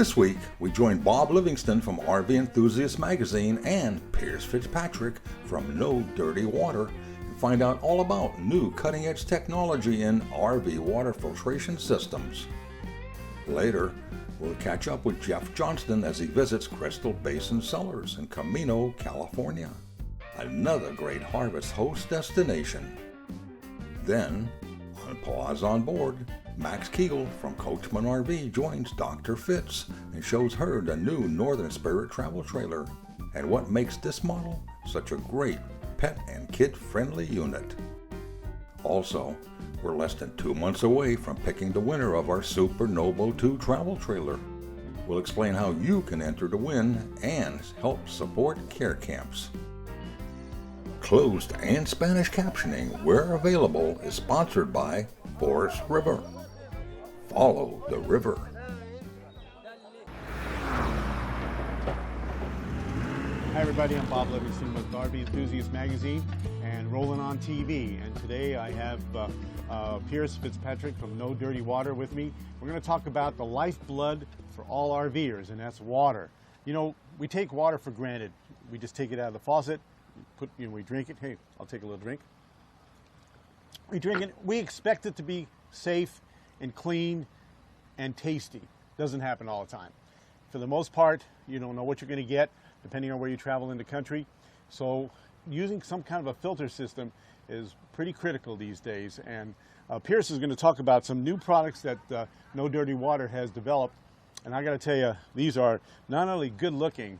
This week, we join Bob Livingston from RV Enthusiast Magazine and Pierce Fitzpatrick from No Dirty Water and find out all about new cutting-edge technology in RV water filtration systems. Later, we'll catch up with Jeff Johnston as he visits Crystal Basin Cellars in Camino, California. Another great harvest host destination. Then, on Paws on Board, Max Keagle from Coachman RV joins Dr. Fitz and shows her the new Northern Spirit travel trailer and what makes this model such a great pet and kid-friendly unit. Also, we're less than 2 months away from picking the winner of our Super Novo 2 travel trailer. We'll explain how you can enter to win and help support care camps. Closed and Spanish captioning, where available, is sponsored by Forest River. Follow the river. Hi everybody, I'm Bob Livingston with RV Enthusiast Magazine and Rollin on TV. And today I have Pierce Fitzpatrick from No Dirty Water with me. We're going to talk about the lifeblood for all RVers, and that's water. You know, we take water for granted. We just take it out of the faucet, we drink it. Hey, I'll take a little drink. We drink it. We expect it to be safe and clean and tasty. Doesn't happen all the time. For the most part, you don't know what you're going to get depending on where you travel in the country. So using some kind of a filter system is pretty critical these days. And Pierce is going to talk about some new products that No Dirty Water has developed. And I got to tell you, these are not only good looking,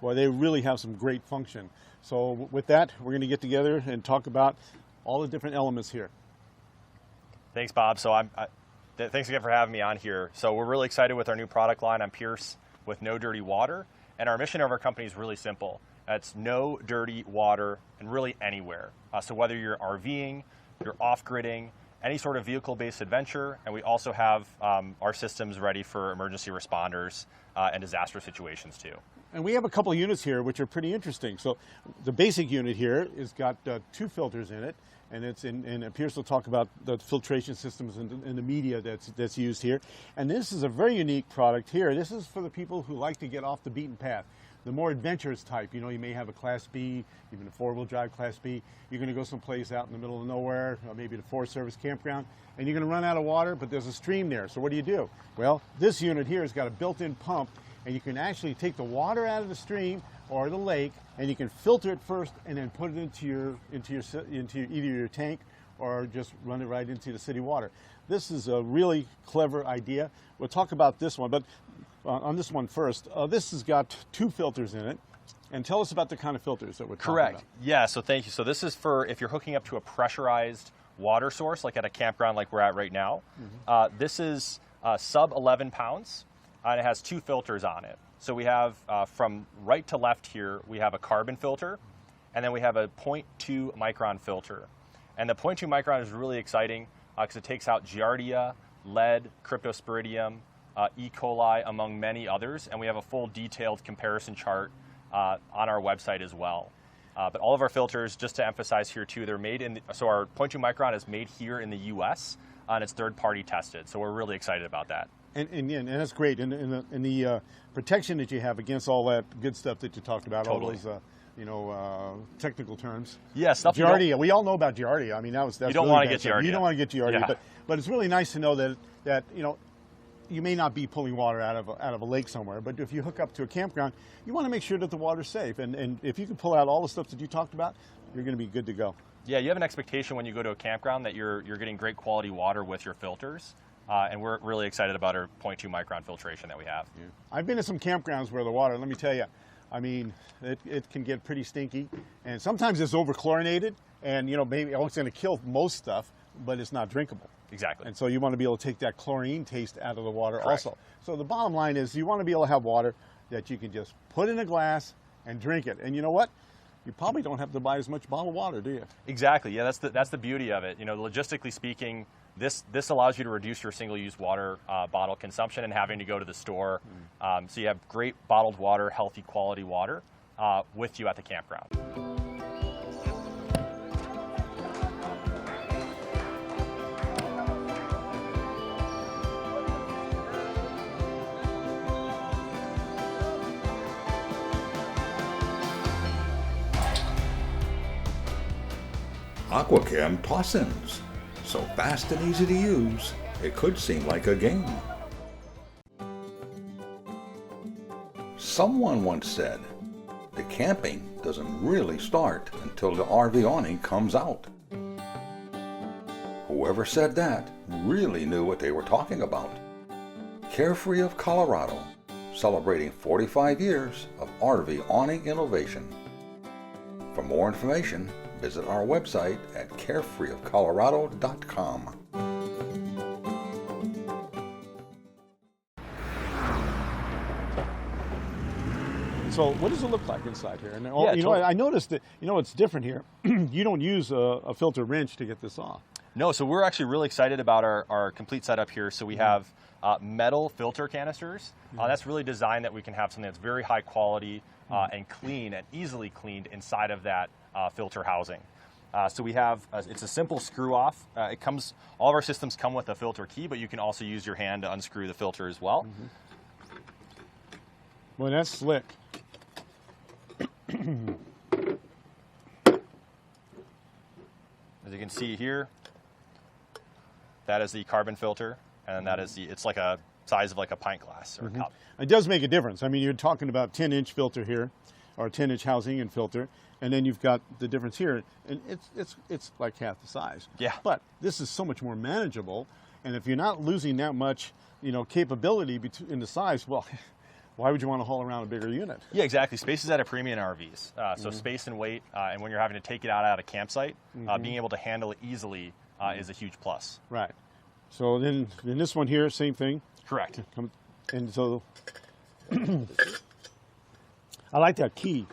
boy, they really have some great function. So with that, we're going to get together and talk about all the different elements here. Thanks, Bob. So thanks again for having me on here. So we're really excited with our new product line. I'm Pierce with No Dirty Water, and our mission of our company is really simple. It's no dirty water and really anywhere. So whether you're RVing, you're off-gridding, any sort of vehicle-based adventure, and we also have our systems ready for emergency responders and disaster situations too. And we have a couple of units here which are pretty interesting. So the basic unit here has got 2 filters in it, and Pierce will talk about the filtration systems and the media that's used here. And this is a very unique product here. This is for the people who like to get off the beaten path. The more adventurous type, you know, you may have a Class B, even a 4-wheel drive Class B. You're going to go someplace out in the middle of nowhere, or maybe the Forest Service campground, and you're going to run out of water, but there's a stream there. So what do? Well, this unit here has got a built-in pump, and you can actually take the water out of the stream or the lake, and you can filter it first, and then put it into either your tank or just run it right into the city water. This is a really clever idea. We'll talk about this one, but on this one first, this has got 2 filters in it. And tell us about the kind of filters that we're talking about. Correct. Yeah, so thank you. So this is for if you're hooking up to a pressurized water source, like at a campground like we're at right now. Mm-hmm. This is sub 11 pounds, and it has 2 filters on it. So we have, from right to left here, we have a carbon filter, and then we have a 0.2 micron filter. And the 0.2 micron is really exciting because it takes out Giardia, lead, cryptosporidium, E. coli, among many others, and we have a full detailed comparison chart on our website as well. But all of our filters, just to emphasize here too, they're made in, so our 0.2 micron is made here in the US, and it's third-party tested, so we're really excited about that. And that's great, and the protection that you have against all that good stuff that you talked about, Totally. all those technical terms. Yeah, stuff Giardia. We all know about Giardia. I mean, that's you don't really want to bad get stuff. Giardia. You don't want to get Giardia, Yeah. but it's really nice to know that you may not be pulling water out of a lake somewhere, but if you hook up to a campground, you want to make sure that the water's safe. And if you can pull out all the stuff that you talked about, you're going to be good to go. Yeah, you have an expectation when you go to a campground that you're getting great quality water with your filters. And we're really excited about our 0.2 micron filtration that we have. Yeah. I've been to some campgrounds where the water, let me tell you, I mean, it can get pretty stinky, and sometimes it's over-chlorinated, and maybe it's going to kill most stuff, but it's not drinkable. Exactly. And so you want to be able to take that chlorine taste out of the water. Correct. Also. So the bottom line is you want to be able to have water that you can just put in a glass and drink it. And you know what? You probably don't have to buy as much bottled water, do you? Exactly. Yeah, that's the beauty of it. Logistically speaking, this allows you to reduce your single-use water bottle consumption and having to go to the store. So you have great bottled water, healthy quality water with you at the campground. Aquachem toss-ins. So fast and easy to use, it could seem like a game. Someone once said, the camping doesn't really start until the RV awning comes out. Whoever said that really knew what they were talking about. Carefree of Colorado, celebrating 45 years of RV awning innovation. For more information, visit our website at carefreeofcolorado.com. So what does it look like inside here? And Yeah, you know, I noticed that, you know, it's different here. You don't use a filter wrench to get this off. No, so we're actually really excited about our complete setup here. So we have metal filter canisters. That's really designed that we can have something that's very high quality and clean and easily cleaned inside of that filter housing. So we have, it's a simple screw off. All of our systems come with a filter key, but you can also use your hand to unscrew the filter as well. Well, that's slick. As you can see here, that is the carbon filter, and that is it's like a size of like a pint glass or a cup. It does make a difference. I mean, you're talking about 10-inch filter here, or 10-inch housing and filter, and then you've got the difference here, and it's like half the size. Yeah. But this is so much more manageable, and if you're not losing that much, you know, capability in the size, well, why would you want to haul around a bigger unit? Yeah, exactly. Space is at a premium in RVs. So space and weight, and when you're having to take it out at a campsite, being able to handle it easily is a huge plus. Right. So then in this one here, same thing. Correct. And so I like that key.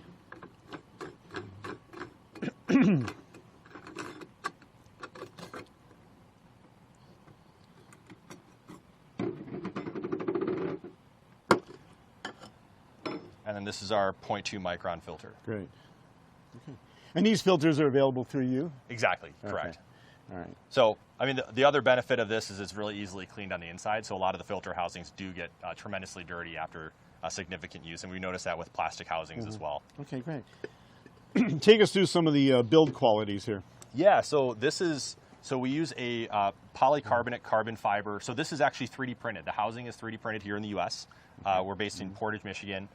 And then this is our 0.2 micron filter. Great. Okay. And these filters are available through you? Exactly, correct. All right. So, I mean, the other benefit of this is it's really easily cleaned on the inside. So a lot of the filter housings do get tremendously dirty after significant use. And we notice that with plastic housings as well. Okay, great. Take us through some of the build qualities here. Yeah, so we use a polycarbonate carbon fiber. So this is actually 3D printed. The housing is 3D printed here in the U.S. We're based in Portage, Michigan.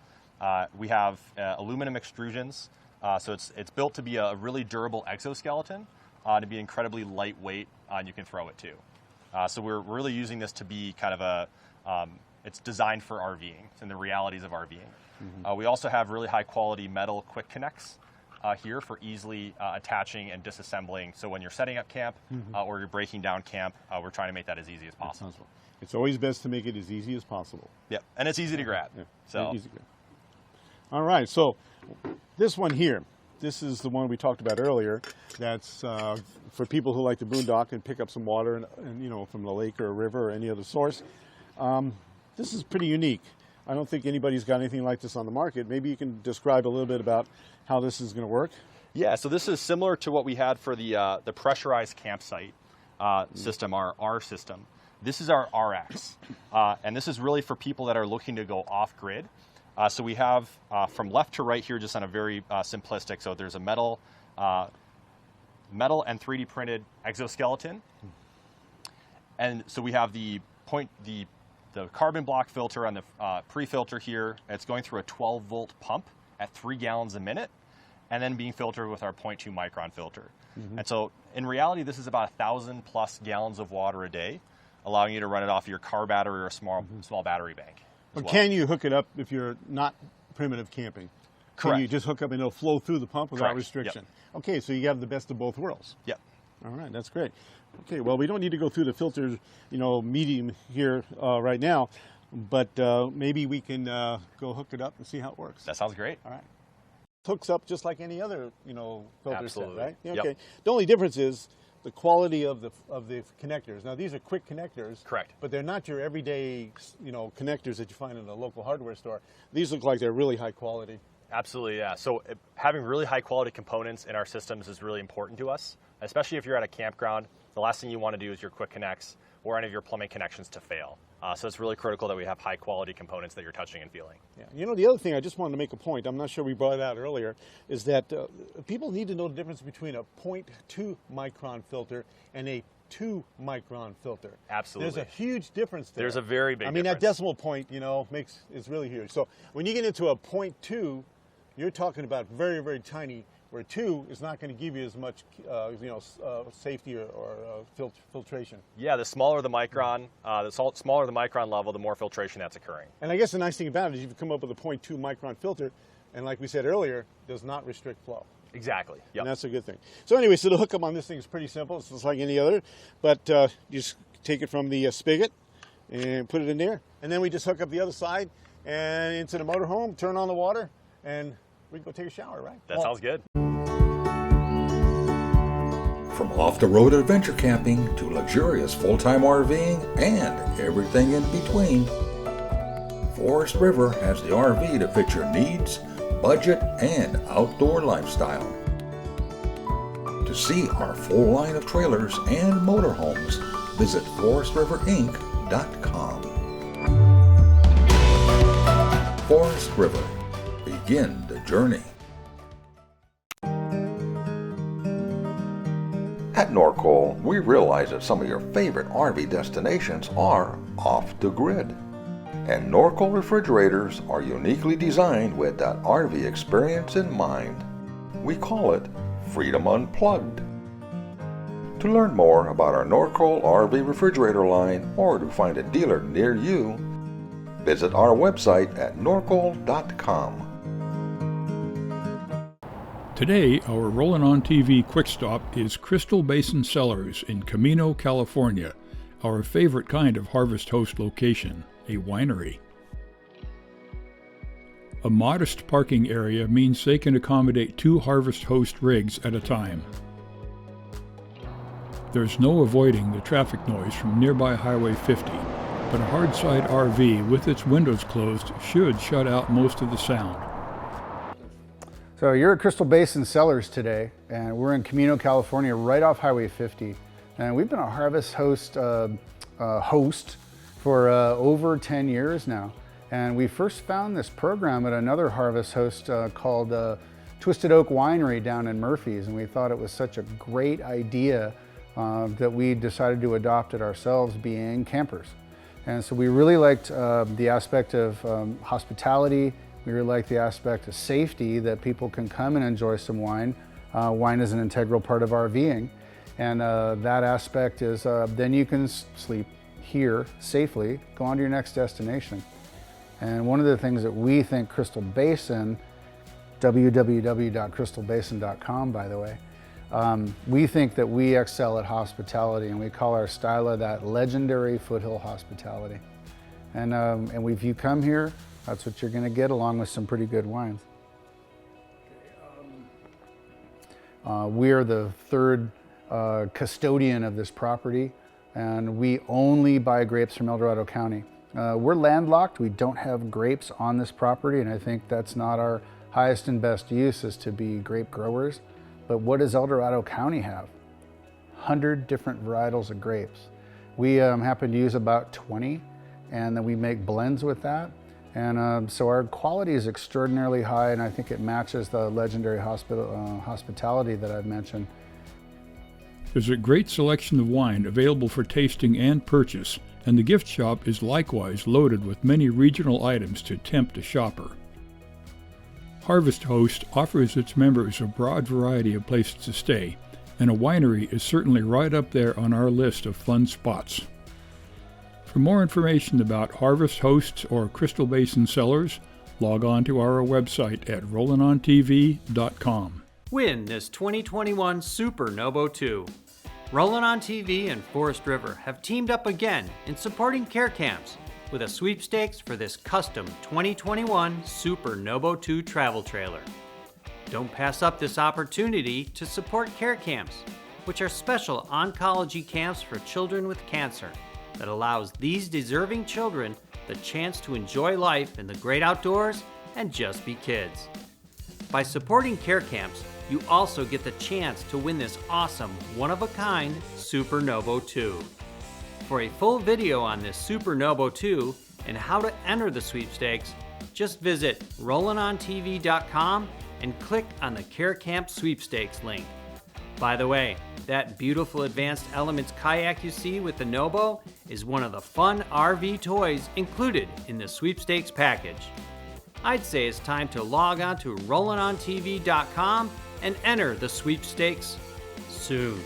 We have aluminum extrusions. So it's built to be a really durable exoskeleton, to be incredibly lightweight, and you can throw it too. So we're really using this to be kind of it's designed for RVing and the realities of RVing. We also have really high quality metal quick connects here for easily attaching and disassembling. So when you're setting up camp or you're breaking down camp, we're trying to make that as easy as possible. It's always best to make it as easy as possible. Yep, and it's easy to grab. Yeah. So. Easy to grab. All right, so this one here, this is the one we talked about earlier. That's for people who like to boondock and pick up some water and you know, from the lake or a river or any other source. This is pretty unique. I don't think anybody's got anything like this on the market. Maybe you can describe a little bit about how this is going to work. Yeah, so this is similar to what we had for the pressurized campsite system, our R system. This is our RX, and this is really for people that are looking to go off-grid. So we have from left to right here, just on a very simplistic. So there's a metal and 3D printed exoskeleton, and so we have the carbon block filter on the pre-filter here. It's going through a 12-volt pump at 3 gallons a minute, and then being filtered with our 0.2 micron filter. And so in reality, this is about 1,000+ gallons of water a day, allowing you to run it off your car battery or a small battery bank. But can you hook it up if you're not primitive camping? Correct. Can you just hook up and it'll flow through the pump without Correct. restriction? Yep. Okay, so you have the best of both worlds. Yep. All right, that's great. Okay, well, we don't need to go through the filters, you know, medium here right now, but maybe we can go hook it up and see how it works. That sounds great. All right. Hooks up just like any other, you know, filter Absolutely. set, right? Yeah, Yep. okay. The only difference is the quality of the connectors. Now, these are quick connectors. Correct. But they're not your everyday, you know, connectors that you find in a local hardware store. These look like they're really high quality. Absolutely, yeah. So having really high quality components in our systems is really important to us, especially if you're at a campground. The last thing you want to do is your quick connects or any of your plumbing connections to fail. So it's really critical that we have high quality components that you're touching and feeling. Yeah. You know, the other thing I just wanted to make a point, I'm not sure we brought it out earlier, is that people need to know the difference between a 0.2 micron filter and a 2 micron filter. Absolutely. There's a huge difference there. There's a very big difference. That decimal point, you know, is really huge. So when you get into a 0.2, you're talking about very, very tiny, where 2 is not going to give you as much, safety or filtration. Yeah, the smaller the micron, smaller the micron level, the more filtration that's occurring. And I guess the nice thing about it is you've come up with a 0.2 micron filter, and like we said earlier, does not restrict flow. Exactly. Yep. And that's a good thing. So anyway, so the hookup on this thing is pretty simple. It's just like any other, but you just take it from the spigot and put it in there, and then we just hook up the other side and into the motorhome, turn on the water, and we can go take a shower, right? That sounds good. From off-the-road adventure camping to luxurious full-time RVing and everything in between, Forest River has the RV to fit your needs, budget, and outdoor lifestyle. To see our full line of trailers and motorhomes, visit forestriverinc.com. Forest River. Begin the journey. At Norcoal, we realize that some of your favorite RV destinations are off the grid. And Norcoal refrigerators are uniquely designed with that RV experience in mind. We call it Freedom Unplugged. To learn more about our Norcoal RV refrigerator line or to find a dealer near you, visit our website at norcoal.com. Today, our Rollin on TV quick stop is Crystal Basin Cellars in Camino, California, our favorite kind of Harvest Host location, a winery. A modest parking area means they can accommodate 2 Harvest Host rigs at a time. There's no avoiding the traffic noise from nearby Highway 50, but a hardside RV with its windows closed should shut out most of the sound. So you're at Crystal Basin Cellars today, and we're in Camino, California, right off Highway 50. And we've been a Harvest Host host for over 10 years now. And we first found this program at another Harvest Host called Twisted Oak Winery down in Murphy's, and we thought it was such a great idea that we decided to adopt it ourselves, being campers. And so we really liked the aspect of hospitality. We really like the aspect of safety, that people can come and enjoy some wine. Wine is an integral part of RVing. And that aspect is then you can sleep here safely, go on to your next destination. And one of the things that we think Crystal Basin, www.crystalbasin.com by the way, we think that we excel at hospitality, and we call our style that legendary foothill hospitality. And if you come here, that's what you're going to get, along with some pretty good wines. We are the third custodian of this property, and we only buy grapes from El Dorado County. We're landlocked. We don't have grapes on this property, and I think that's not our highest and best use, is to be grape growers. But what does El Dorado County have? 100 different varietals of grapes. We happen to use about 20, and then we make blends with that. And so our quality is extraordinarily high, and I think it matches the legendary hospitality that I've mentioned. There's a great selection of wine available for tasting and purchase, and the gift shop is likewise loaded with many regional items to tempt a shopper. Harvest Host offers its members a broad variety of places to stay, and a winery is certainly right up there on our list of fun spots. For more information about Harvest Hosts or Crystal Basin Cellars, log on to our website at rollinontv.com. Win this 2021 Super Nobo 2. Rollin on TV and Forest River have teamed up again in supporting care camps with a sweepstakes for this custom 2021 Super Nobo 2 travel trailer. Don't pass up this opportunity to support care camps, which are special oncology camps for children with cancer that allows these deserving children the chance to enjoy life in the great outdoors and just be kids. By supporting care camps, you also get the chance to win this awesome, one-of-a-kind Super Nobo 2. For a full video on this Super Nobo 2 and how to enter the sweepstakes, just visit rollinontv.com and click on the Care Camp Sweepstakes link. By the way, that beautiful Advanced Elements kayak you see with the Nobo is one of the fun RV toys included in the sweepstakes package. I'd say it's time to log on to rollinontv.com and enter the sweepstakes soon.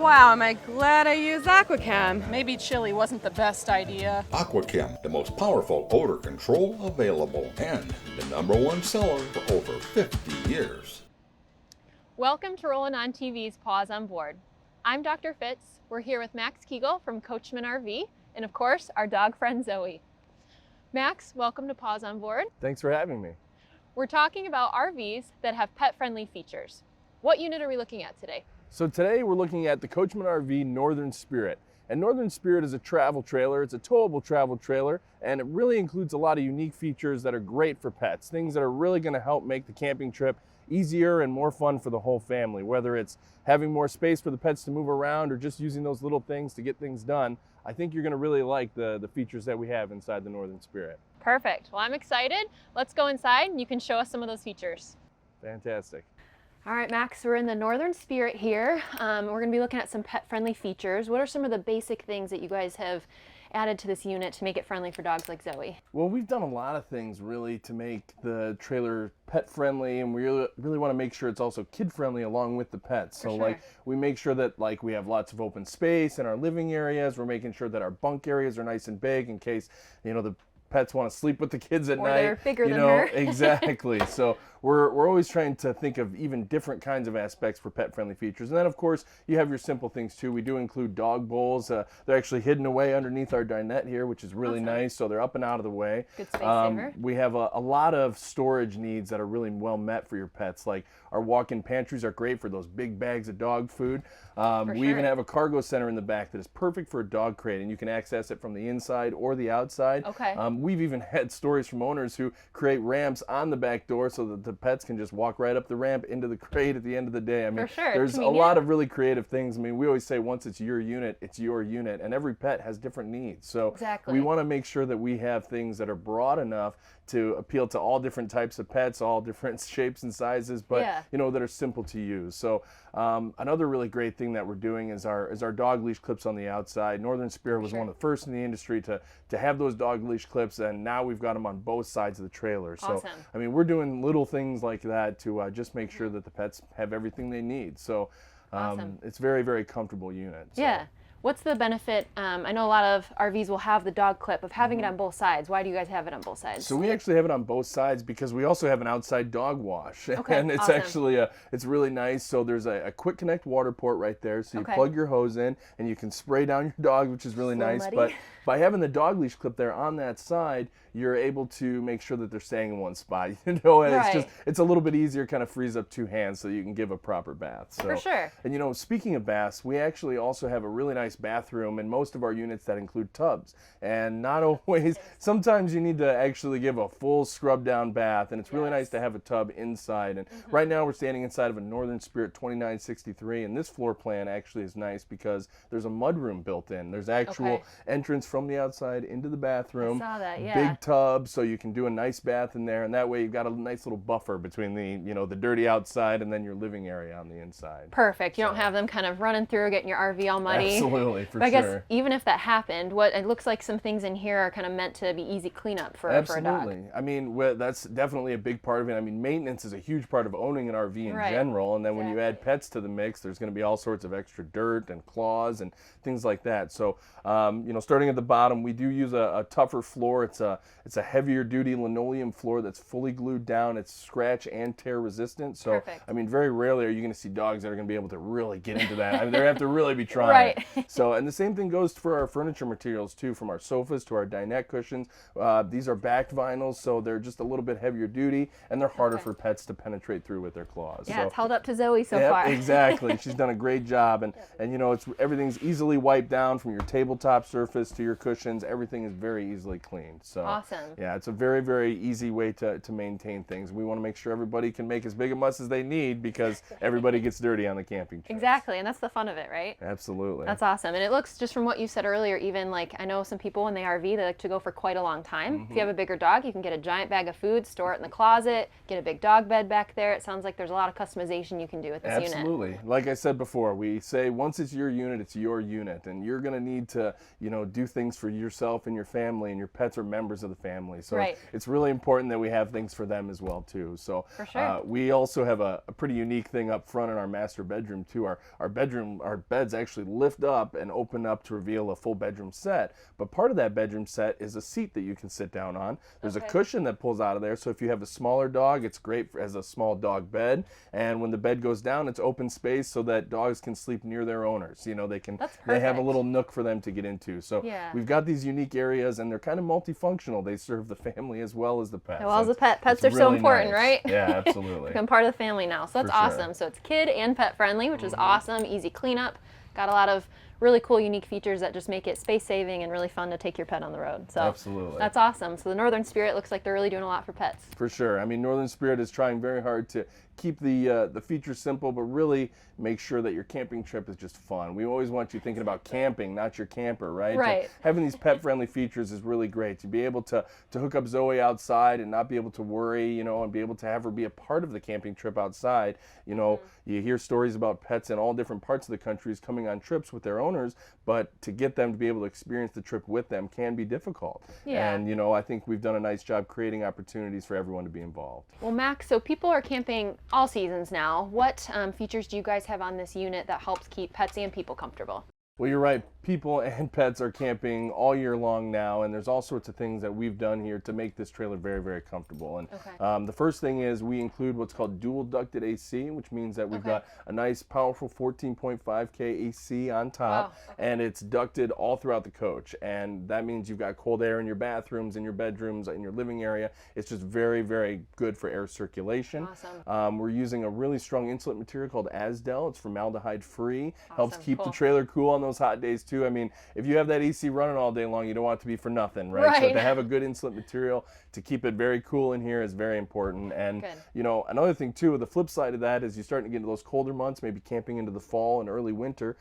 Wow, am I glad I used Aquachem. Maybe chili wasn't the best idea. Aquachem, the most powerful odor control available, and the #1 seller for over 50 years. Welcome to Rollin on TV's Paws on Board. I'm Dr. Fitz. We're here with Max Keagle from Coachman RV, and of course, our dog friend Zoe. Max, welcome to Paws on Board. Thanks for having me. We're talking about RVs that have pet-friendly features. What unit are we looking at today? So today we're looking at the Coachman RV Northern Spirit. And Northern Spirit is a travel trailer. It's a towable travel trailer, and it really includes a lot of unique features that are great for pets, things that are really going to help make the camping trip easier and more fun for the whole family, whether it's having more space for the pets to move around or just using those little things to get things done. I think you're going to really like the features that we have inside the Northern Spirit. Perfect. Well, I'm excited. Let's go inside and you can show us some of those features. Fantastic. All right, Max, we're in the Northern Spirit here. We're going to be looking at some pet-friendly features. What are some of the basic things that you guys have added to this unit to make it friendly for dogs like Zoe? Well, we've done a lot of things really to make the trailer pet-friendly, and we really want to make sure it's also kid-friendly along with the pets. So like we make sure that like we have lots of open space in our living areas. We're making sure that our bunk areas are nice and big in case, you know, the pets want to sleep with the kids at night. They're bigger than her. her. Exactly. So we're always trying to think of even different kinds of aspects for pet-friendly features. And then, of course, you have your simple things, too. We do include dog bowls. They're actually hidden away underneath our dinette here, which is really nice. So they're up and out of the way. Good space saver. We have a lot of storage needs that are really well met for your pets. Like our walk-in pantries are great for those big bags of dog food. We even have a cargo center in the back that is perfect for a dog crate, and you can access it from the inside or the outside. Okay. We've even had stories from owners who create ramps on the back door so that the pets can just walk right up the ramp into the crate at the end of the day. I mean, there's a lot of really creative things. I mean, we always say once it's your unit, it's your unit, and every pet has different needs. So we want to make sure that we have things that are broad enough to appeal to all different types of pets, all different shapes and sizes, but you know, that are simple to use. So another really great thing that we're doing is our dog leash clips on the outside. Northern Spirit was one of the first in the industry to have those dog leash clips, and now we've got them on both sides of the trailer. So I mean, we're doing little things like that to just make sure that the pets have everything they need. So it's very, very comfortable unit. So. Yeah. What's the benefit? I know a lot of RVs will have the dog clip of having it on both sides. Why do you guys have it on both sides? So we actually have it on both sides because we also have an outside dog wash. And it's actually, it's really nice. So there's a quick connect water port right there. So you plug your hose in and you can spray down your dog, which is really nice. Muddy. But by having the dog leash clip there on that side, you're able to make sure that they're staying in one spot. You know, and it's a little bit easier, kind of frees up two hands so you can give a proper bath. So, for sure. And you know, speaking of baths, we actually also have a really nice bathroom in most of our units that include tubs. And not always, sometimes you need to actually give a full scrub down bath, and it's really nice to have a tub inside. And right now we're standing inside of a Northern Spirit 2963, and this floor plan actually is nice because there's a mud room built in. There's actual entrance from the outside into the bathroom. I saw that, Big tub, so you can do a nice bath in there, and that way you've got a nice little buffer between the, you know, the dirty outside and then your living area on the inside. Perfect. You don't have them kind of running through, getting your RV all muddy. Absolutely. Absolutely, for but I sure. guess even if that happened, it looks like some things in here are kind of meant to be easy cleanup for a dog. Absolutely. I mean, that's definitely a big part of it. I mean, maintenance is a huge part of owning an RV in general, and then when you add pets to the mix, there's going to be all sorts of extra dirt and claws and things like that. So, you know, starting at the bottom, we do use a tougher floor. It's a heavier duty linoleum floor that's fully glued down. It's scratch and tear resistant. So, Perfect. I mean, very rarely are you going to see dogs that are going to be able to really get into that. I mean, they have to really be trying. Right. So, and the same thing goes for our furniture materials too, from our sofas to our dinette cushions. These are backed vinyls, so they're just a little bit heavier duty, and they're harder for pets to penetrate through with their claws. Yeah, so, it's held up to Zoe so yep, far. Exactly. She's done a great job, and you know, everything's easily wiped down from your tabletop surface to your cushions. Everything is very easily cleaned. So awesome. Yeah, it's a very, very easy way to maintain things. We want to make sure everybody can make as big a muss as they need, because everybody gets dirty on the camping trip. Exactly, and that's the fun of it, right? Absolutely. That's awesome. And it looks, just from what you said earlier, even like, I know some people when they RV, they like to go for quite a long time. If you have a bigger dog, you can get a giant bag of food, store it in the closet, get a big dog bed back there. It sounds like there's a lot of customization you can do with this unit. Absolutely. Like I said before, we say once it's your unit, it's your unit, and you're going to need to, you know, do things for yourself and your family, and your pets are members of the family. So it's really important that we have things for them as well too. So for sure. We also have a pretty unique thing up front in our master bedroom too. Our beds actually lift up and open up to reveal a full bedroom set. But part of that bedroom set is a seat that you can sit down on. There's a cushion that pulls out of there. So if you have a smaller dog, it's great as a small dog bed. And when the bed goes down, it's open space so that dogs can sleep near their owners. You know, they have a little nook for them to get into. So we've got these unique areas, and they're kind of multifunctional. They serve the family as well as the pets. Well, as a pet, pets are so important, right? Yeah, absolutely. Become part of the family now. So that's awesome. So it's kid and pet friendly, which is awesome. Easy cleanup. Got a lot of really cool, unique features that just make it space saving and really fun to take your pet on the road. So absolutely. That's awesome. So the Northern Spirit looks like they're really doing a lot for pets. For sure. I mean, Northern Spirit is trying very hard to keep the features simple, but really make sure that your camping trip is just fun. We always want you thinking about camping, not your camper, right? Right. So having these pet-friendly features is really great. To be able to hook up Zoe outside and not be able to worry, you know, and be able to have her be a part of the camping trip outside. You know, you hear stories about pets in all different parts of the countries coming on trips with their owners, but to get them to be able to experience the trip with them can be difficult. Yeah. And, you know, I think we've done a nice job creating opportunities for everyone to be involved. Well, Max, so people are camping all seasons now. What features do you guys have on this unit that helps keep pets and people comfortable? Well, you're right. People and pets are camping all year long now, and there's all sorts of things that we've done here to make this trailer very, very comfortable. And the first thing is we include what's called dual ducted AC, which means that we've got a nice, powerful 14.5K AC on top, and it's ducted all throughout the coach. And that means you've got cold air in your bathrooms, in your bedrooms, in your living area. It's just very, very good for air circulation. Awesome. We're using a really strong insulate material called Asdel. It's formaldehyde free. Helps keep the trailer cool on those hot days too. I mean, if you have that AC running all day long, you don't want it to be for nothing, right? So to have a good insulate material to keep it very cool in here is very important. And you know, another thing too, the flip side of that is you're starting to get into those colder months, maybe camping into the fall and early winter.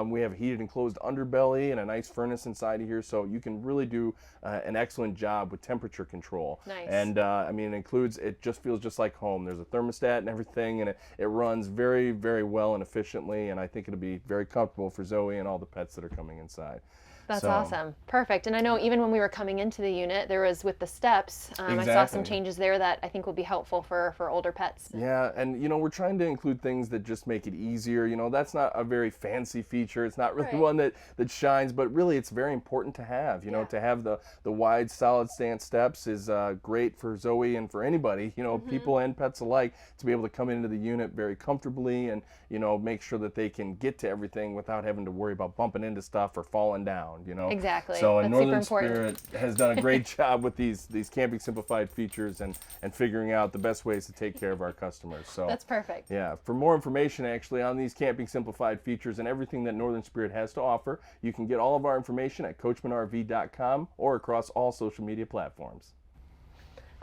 We have a heated enclosed underbelly and a nice furnace inside of here, so you can really do an excellent job with temperature control. Nice. And I mean, it just feels just like home. There's a thermostat and everything, and it runs very, very well and efficiently, and I think it'll be very comfortable for Zoe and all the pets that are coming inside. That's awesome. Perfect. And I know even when we were coming into the unit, there was with the steps, I saw some changes there that I think will be helpful for older pets. Yeah, and you know, we're trying to include things that just make it easier. You know, that's not a very fancy feature. It's not really one that shines, but really it's very important to have. You know, to have the wide solid stance steps is great for Zoe and for anybody, you know, people and pets alike, to be able to come into the unit very comfortably and, you know, make sure that they can get to everything without having to worry about bumping into stuff or falling down. You know? Exactly. So That's Northern super important. Spirit has done a great job with these camping simplified features and figuring out the best ways to take care of our customers. So that's perfect. Yeah. For more information actually on these camping simplified features and everything that Northern Spirit has to offer, you can get all of our information at coachmanrv.com or across all social media platforms.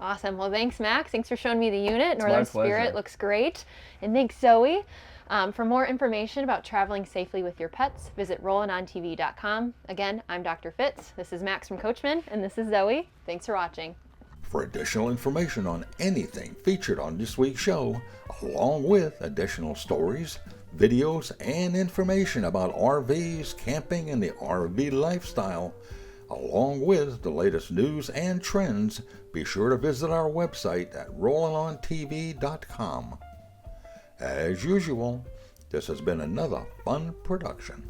Awesome. Well, thanks, Max. Thanks for showing me the unit. It's Northern my pleasure. Spirit looks great. And thanks, Zoe. For more information about traveling safely with your pets, visit rollinontv.com. Again, I'm Dr. Fitz. This is Max from Coachman, and this is Zoe. Thanks for watching. For additional information on anything featured on this week's show, along with additional stories, videos, and information about RVs, camping, and the RV lifestyle, along with the latest news and trends, be sure to visit our website at rollinontv.com. As usual, this has been another fun production.